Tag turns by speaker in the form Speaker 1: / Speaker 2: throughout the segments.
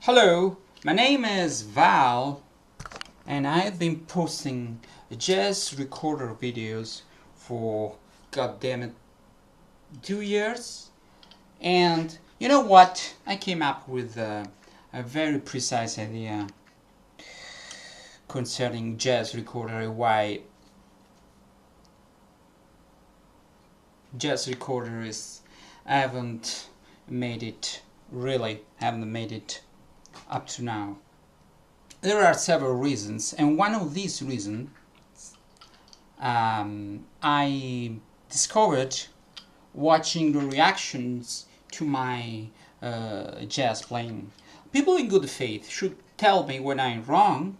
Speaker 1: Hello, my name is Val, and I have been posting jazz recorder videos for, goddammit, 2 years. And you know what? I came up with a very precise idea concerning jazz recorder, why jazz recorders haven't made it up to now. There are several reasons, and one of these reasons I discovered watching the reactions to my jazz playing. People in good faith should tell me when I'm wrong.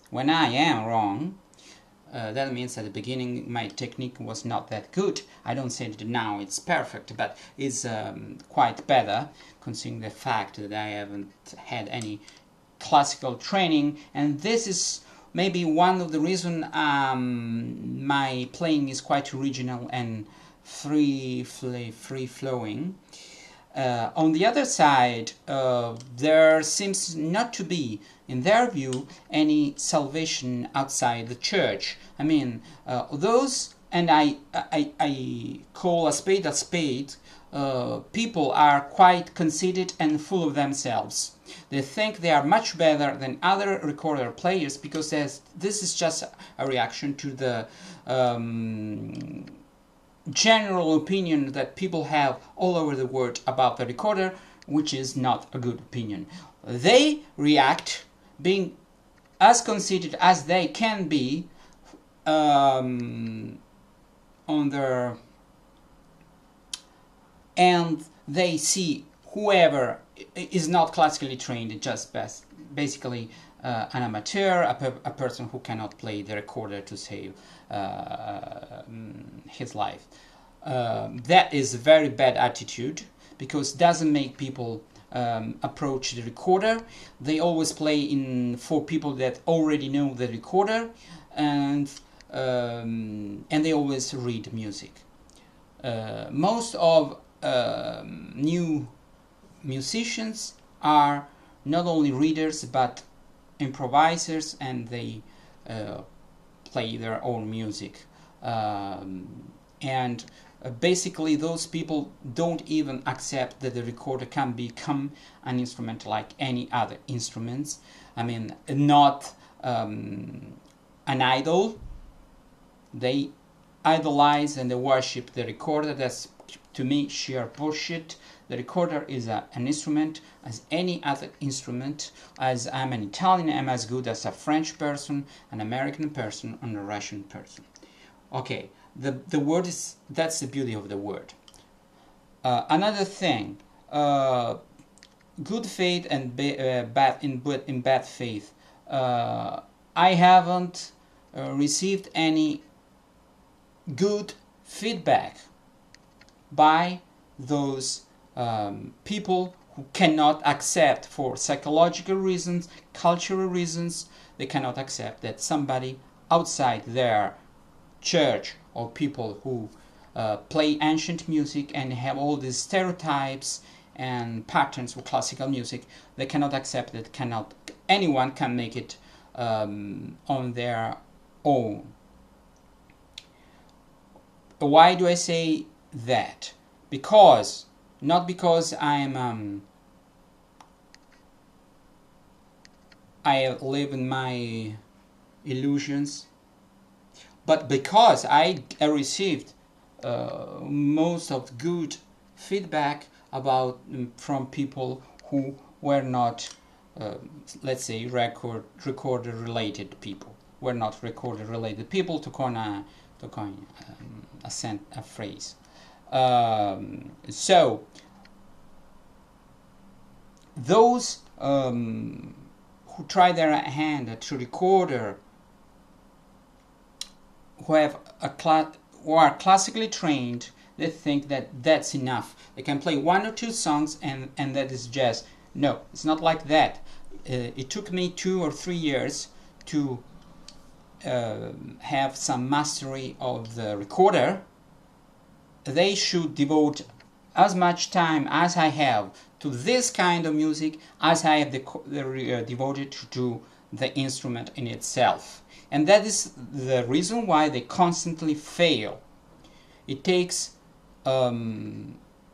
Speaker 1: When I am wrong, that means at the beginning my technique was not that good. I don't say that now it's perfect, but it's quite better, considering the fact that I haven't had any classical training, and this is maybe one of the reasons my playing is quite original and free-flowing. On the other side, there seems not to be, in their view, any salvation outside the church. I mean, those, and I call a spade, people are quite conceited and full of themselves. They think they are much better than other recorder players because this is just a reaction to the general opinion that people have all over the world about the recorder, which is not a good opinion. They react being as conceited as they can be on their, and they see whoever is not classically trained, just basically an amateur, a person who cannot play the recorder to save his life. That is a very bad attitude, because it doesn't make people approach the recorder. They always play for people that already know the recorder, and they always read music. Most of new musicians are not only readers but improvisers, and they play their own music. Basically those people don't even accept that the recorder can become an instrument like any other instruments. I mean, not an idol. They idolize and they worship the recorder. That's, to me, sheer bullshit. The recorder is an instrument as any other instrument. As I'm an Italian, I'm as good as a French person, an American person, and a Russian person. Okay, the word is, that's the beauty of the word. Another thing, good faith and bad faith. I haven't received any good feedback by those people who cannot accept, for psychological reasons, cultural reasons, they cannot accept that somebody outside their church, or people who play ancient music and have all these stereotypes and patterns of classical music, they cannot accept that anyone can make it on their own. Why do I say that? Because, not because I live in my illusions, but because I received most of good feedback from people who were not, let's say, recorder related people. Were not recorder related people, to coin a phrase. So those who try their hand to recorder, who are classically trained, they think that that's enough. They can play one or two songs and that is jazz. No, it's not like that. It took me 2 or 3 years to have some mastery of the recorder. They should devote as much time as I have to this kind of music as I have devoted to the instrument in itself. And that is the reason why they constantly fail. It takes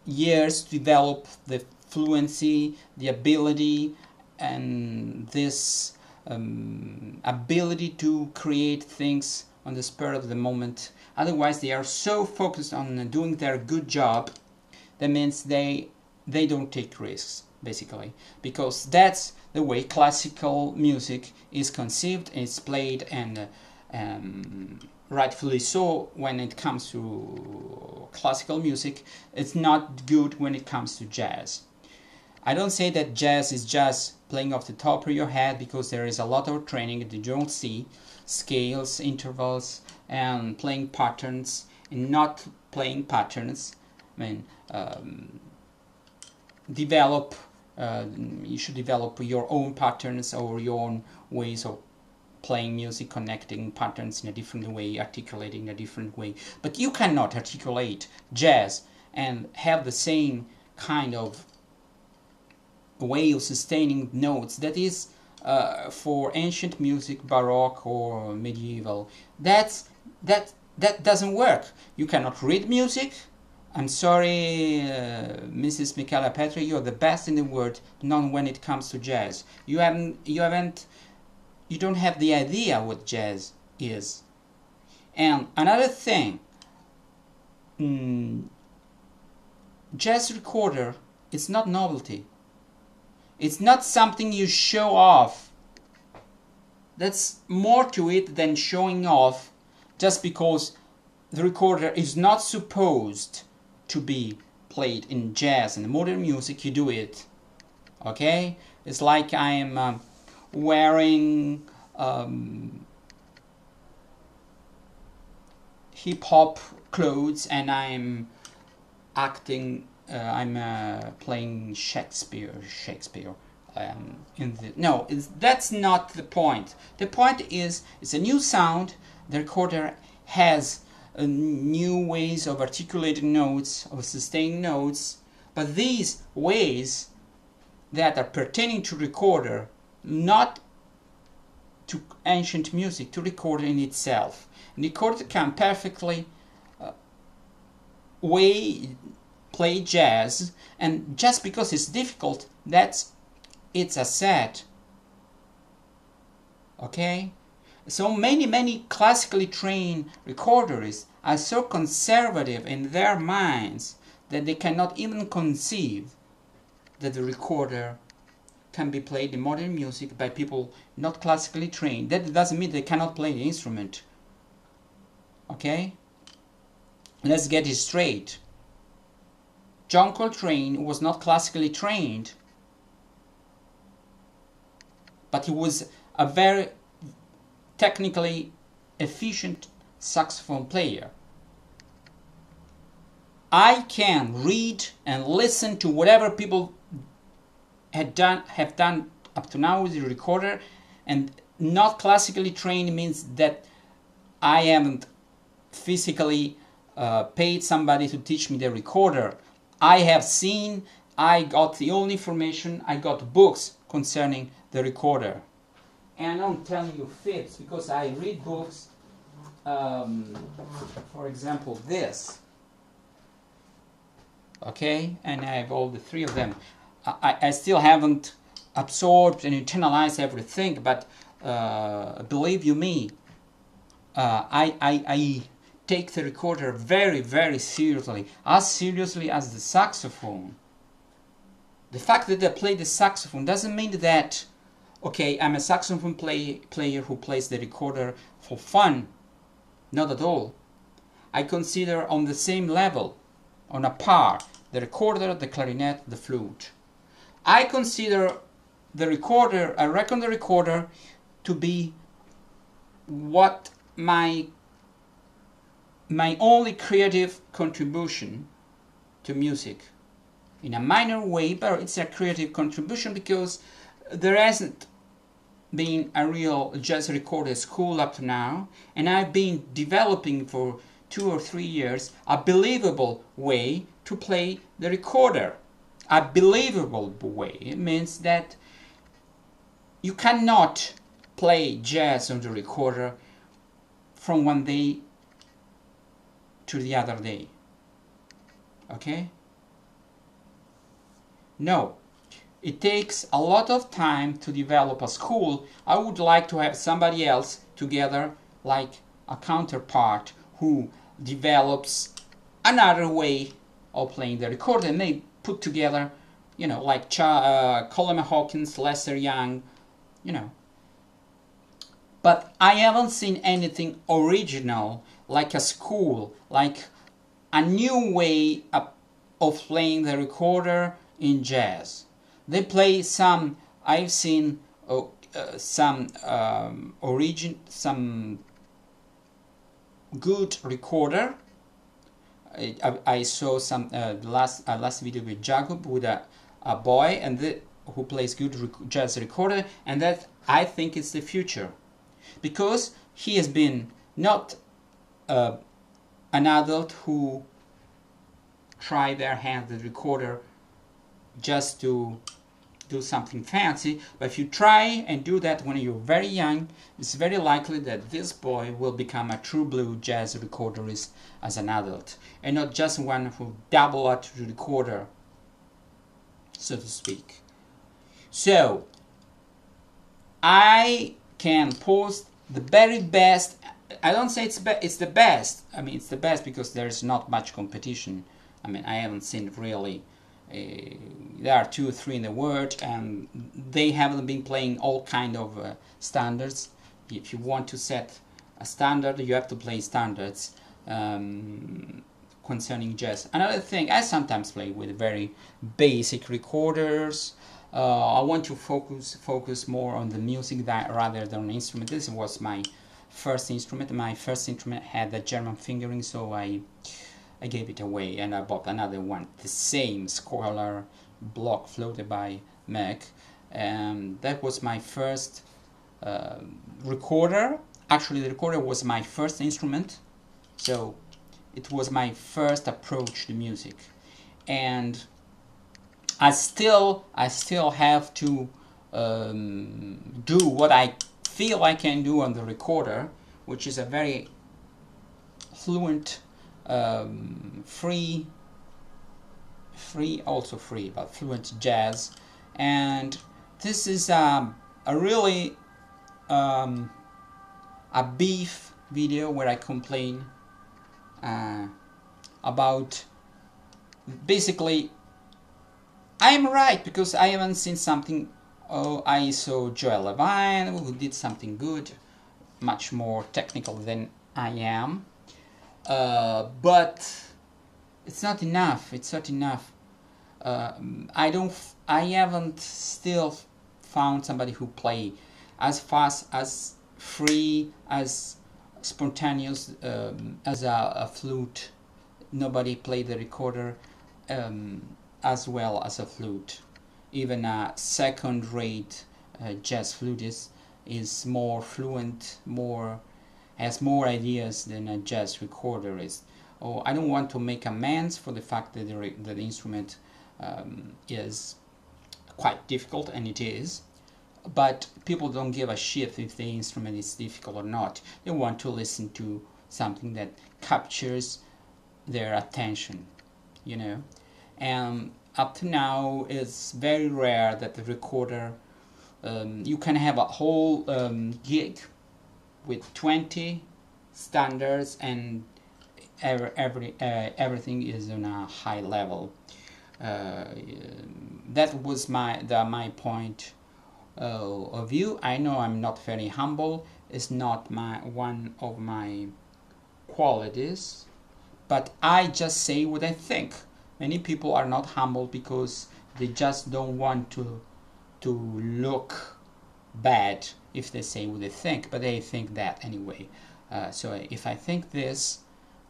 Speaker 1: years to develop the fluency, the ability, and this ability to create things on the spur of the moment. Otherwise, they are so focused on doing their good job, that means they don't take risks, basically, because that's the way classical music is conceived, it's played, and rightfully so. When it comes to classical music, it's not good when it comes to jazz. I don't say that jazz is just playing off the top of your head, because there is a lot of training that you don't see, scales, intervals, and playing patterns, and not playing patterns. I mean, you should develop your own patterns or your own ways of playing music, connecting patterns in a different way, articulating in a different way. But you cannot articulate jazz and have the same kind of way of sustaining notes that is for ancient music, Baroque or medieval. That doesn't work. You cannot read music. I'm sorry, Mrs. Michaela Petri, you're the best in the world, not when it comes to jazz. You don't have the idea what jazz is. And another thing, jazz recorder, it's not novelty. It's not something you show off. That's more to it than showing off, just because the recorder is not supposed to be played in jazz and modern music. You do it, okay? It's like I am wearing hip-hop clothes and I'm acting, I'm playing Shakespeare. No, that's not the point. The point is, it's a new sound. The recorder has new ways of articulating notes, of sustaining notes, but these ways that are pertaining to recorder, not to ancient music, to recorder in itself. And recorder can perfectly play jazz, and just because it's difficult, it's a set. Okay? So many classically trained recorders are so conservative in their minds that they cannot even conceive that the recorder can be played in modern music by people not classically trained. That doesn't mean they cannot play the instrument. Okay? Let's get it straight. John Coltrane was not classically trained, but he was a very technically efficient saxophone player. I can read and listen to whatever people have done up to now with the recorder, and not classically trained means that I haven't physically paid somebody to teach me the recorder. I have seen, I got the only information, I got books concerning the recorder. And I'm telling you fibs because I read books, for example this, okay, and I have all the three of them. I still haven't absorbed and internalized everything, but believe you me, I take the recorder very seriously as the saxophone. The fact that I play the saxophone doesn't mean that, okay, I'm a saxophone player who plays the recorder for fun. Not at all. I consider on the same level, on a par, the recorder, the clarinet, the flute. I consider the recorder, I reckon the recorder to be what my only creative contribution to music. In a minor way, but it's a creative contribution because there hasn't been a real jazz recorder school up to now, and I've been developing for 2 or 3 years a believable way to play the recorder. a believable way. It means that you cannot play jazz on the recorder from one day to the other day. Okay? No. It takes a lot of time to develop a school. I would like to have somebody else together, like a counterpart who develops another way of playing the recorder, and they put together, you know, like Coleman Hawkins, Lester Young, you know. But I haven't seen anything original, like a school, like a new way of playing the recorder in jazz. They play some, I've seen some good recorder. I saw some last video with Jacob, with a boy and who plays good jazz recorder, and that I think is the future, because he has been not an adult who try their hand at the recorder just to do something fancy. But if you try and do that when you're very young, it's very likely that this boy will become a true blue jazz recorderist as an adult, and not just one who dabble at the recorder, so to speak. So I can post the very best. I don't say it's the best. I mean, it's the best because there's not much competition. I mean, I haven't seen really. There are 2 or 3 in the world, and they haven't been playing all kind of standards. If you want to set a standard, you have to play standards concerning jazz. Another thing, I sometimes play with very basic recorders. I want to focus more on the music rather than on instrument. This was my first instrument. My first instrument had the German fingering, so I gave it away, and I bought another one, the same Scholar block floated by Mac, and that was my first recorder. Actually, the recorder was my first instrument, so it was my first approach to music, and I still have to do what I feel I can do on the recorder, which is a very fluent, free, but fluent jazz. And this is a really a beef video where I complain about, basically, I'm right because I haven't seen something. Oh, I saw Joel Levine, who did something good, much more technical than I am. But it's not enough. It's not enough. I haven't still found somebody who play as fast, as free, as spontaneous as a flute. Nobody played the recorder as well as a flute. Even a second-rate jazz flutist is more fluent, has more ideas than a jazz recorder is. Oh, I don't want to make amends for the fact that the instrument is quite difficult, and it is, but people don't give a shit if the instrument is difficult or not. They want to listen to something that captures their attention, you know. And up to now, it's very rare that the recorder, you can have a whole gig with 20 standards, and everything is on a high level. That was my point of view. I know I'm not very humble. It's not one of my qualities, but I just say what I think. Many people are not humble because they just don't want to look bad if they say what they think, but they think that anyway. So if I think this,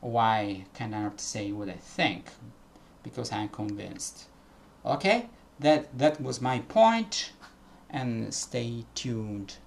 Speaker 1: why can I not say what I think? Because I'm convinced. Okay, that was my point, and stay tuned.